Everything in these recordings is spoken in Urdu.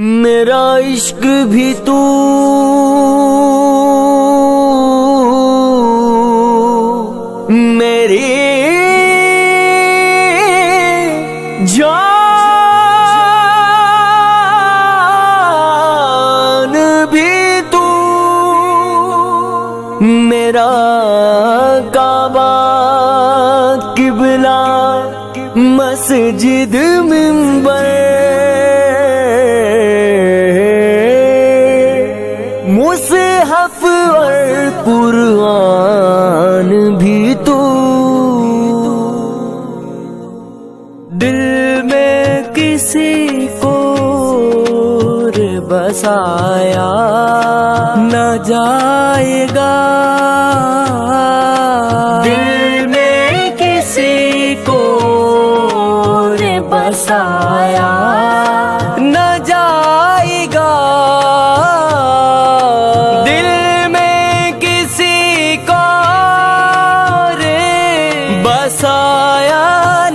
میرا عشق بھی تو میری جان بھی تو، میرا کعبہ قبلہ مسجد منبر مصحف اور قرآن بھی تو، دل میں کسی کو بسایا نہ جائے گا، دل میں کسی کو بسایا نہ جائے گا، دل میں کسی کو بسایا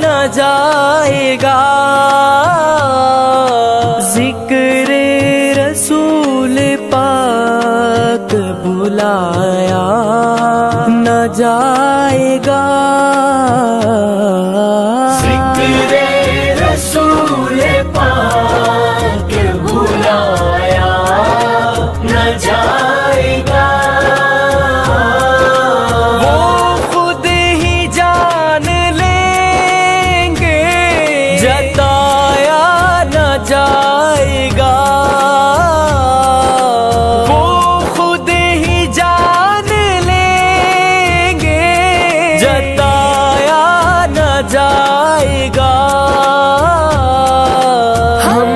نہ جائے گا، ذکر رسول پاک بلایا نہ جائے گا، ذکر رسول پاک بلایا نہ جائے گا، وہ خود ہی جان لیں گے جتایا نہ جائے گا، وہ خود ہی جان لیں گے جتایا نہ جائے گا، ہم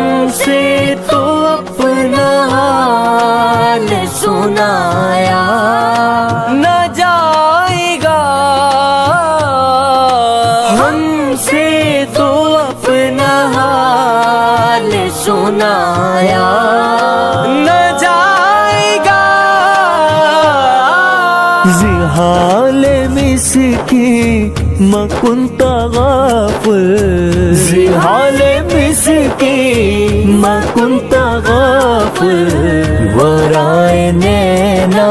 سے تو اپنا حال سنایا نہ جائے گا، ہم سے تو اپنا حال سنایا نہ جائے گا، ذی حال مسکین ما كنت غافل، ذی حال مسکین ما كنت غافل، ورائے نینا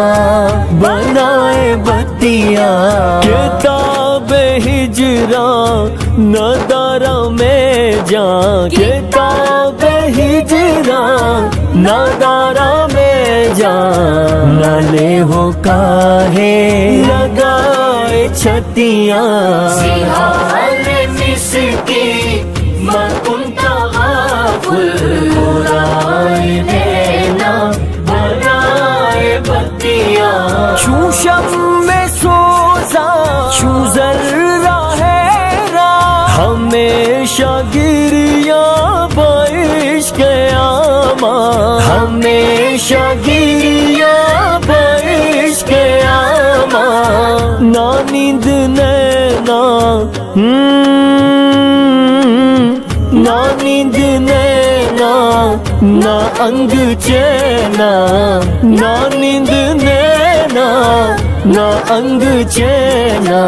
بنائے بتیاں، کتاب ہجراں نہ دارا میں جان، کتاب ہجراں نہ دارا میں جان، نہ لے ہو کاہے لگائے چھتیاں، ذی حال مسکین ما كنت غافل، ورائے نینا بنائے بتیاں، چوں شمع سوزا چوں ذرہ حیرا، ہمیشہ گریاں بعشق آما، ہمیشہ گریاں بعشق آما، نہ نیند نینا نہ نیند نینا نہ انگ چینا، نہ نیند نینا نہ انگ چینا،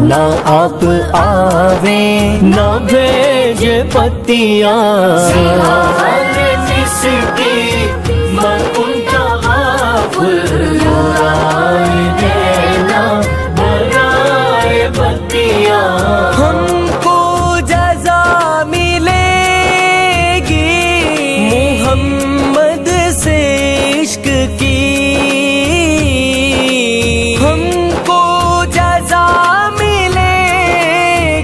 نہ آپ آوے نہ بھیجے پتیاں، ذی حال مسکین ما كنت غافل، ورائے نینا بنائے بتیاں، ہم کو جزا ملے گی محمد سے عشق کی، ہم کو جزا ملے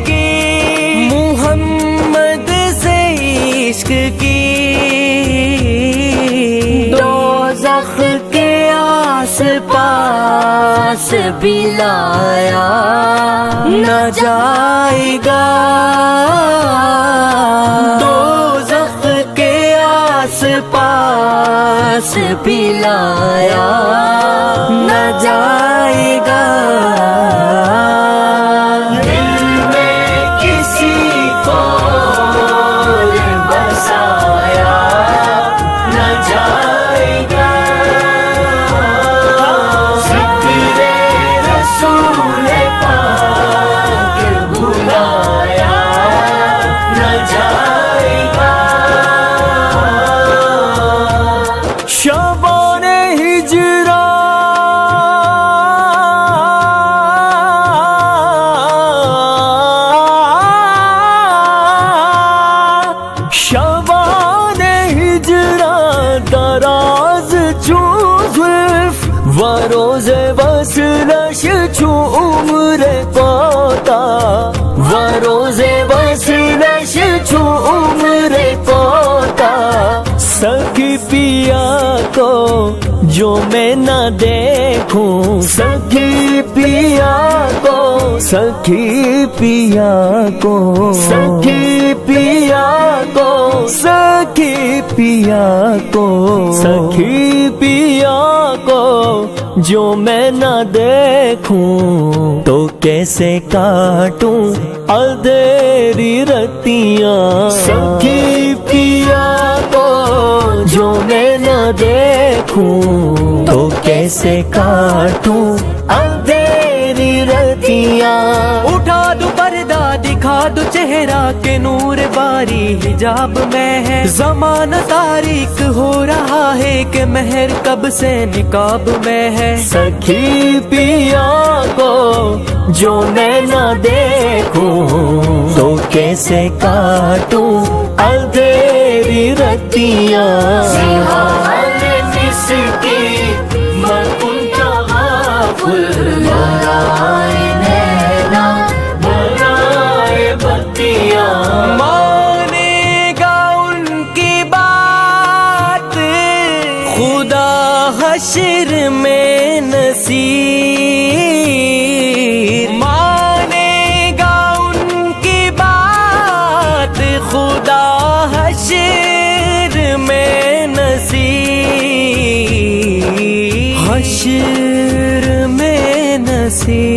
گی محمد سے عشق کی، دوزخ کے آس پاس بھی لایا نہ جائے گا، دوزخ کے آس پاس بھی لایا نہ جائے گا، دل میں کسی کو بسایا نہ جائے گا، ذکر رسول پاک بلایا نہ جائے گا، روز وصلش چو عمر پاتا و روز وصلش چو عمر پاتا سخی پیا کو جو میں نہ دیکھوں سخی پیا کو سخی پیا کو سخی پیا کو سخی پیا کو سخی پیا کو جو میں نہ دیکھوں تو کیسے کاٹوں اندھیری رتیاں سخی پیا کو جو میں نہ دیکھوں تو کیسے کاٹوں اندھیری رتیاں اٹھا دو پردہ دکھا دو چہرہ کہ نور باری حجاب میں ہے زمانہ تاریک ہو رہا ہے کہ مہر کب سے نقاب میں ہے سخی پیا کو جو میں نہ دیکھوں تو کیسے کاٹوں اندھیری رتیاں مانے گا ان کی بات خدا حشر میں نصیر مانے گا ان کی بات خدا حشر میں نصیر حشر میں نصیر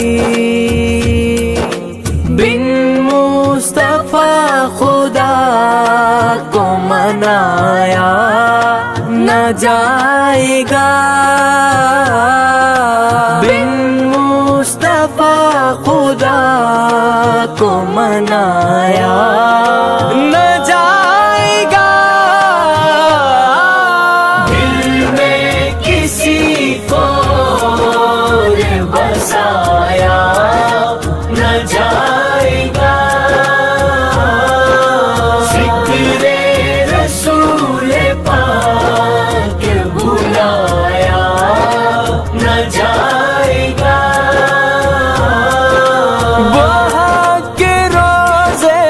بن مصطفیٰ خدا کو منایا نہ جائے گا بن مصطفیٰ خدا کو منایا نہ جائے گا دل میں کسی کو بسایا نہ جائے گا ذکر رسول پاک بلایا نہ جائے گا وہاں کے روزے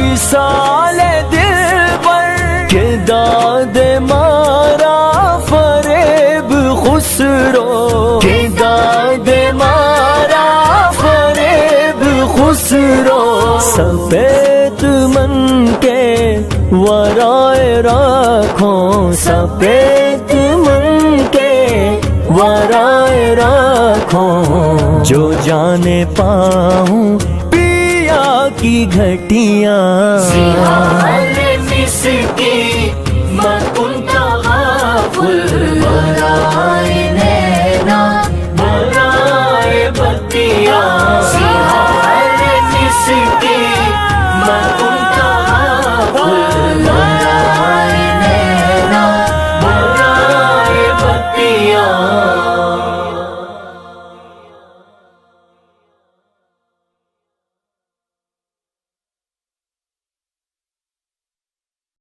وصال دل پر کہ داد مارا فریب خسرو کہ داد مارا فریب خسرو سفید من کے ورائے رکھوں سفید من کے ورائے رکھوں جو جانے پاؤں پیا کی گھٹیاں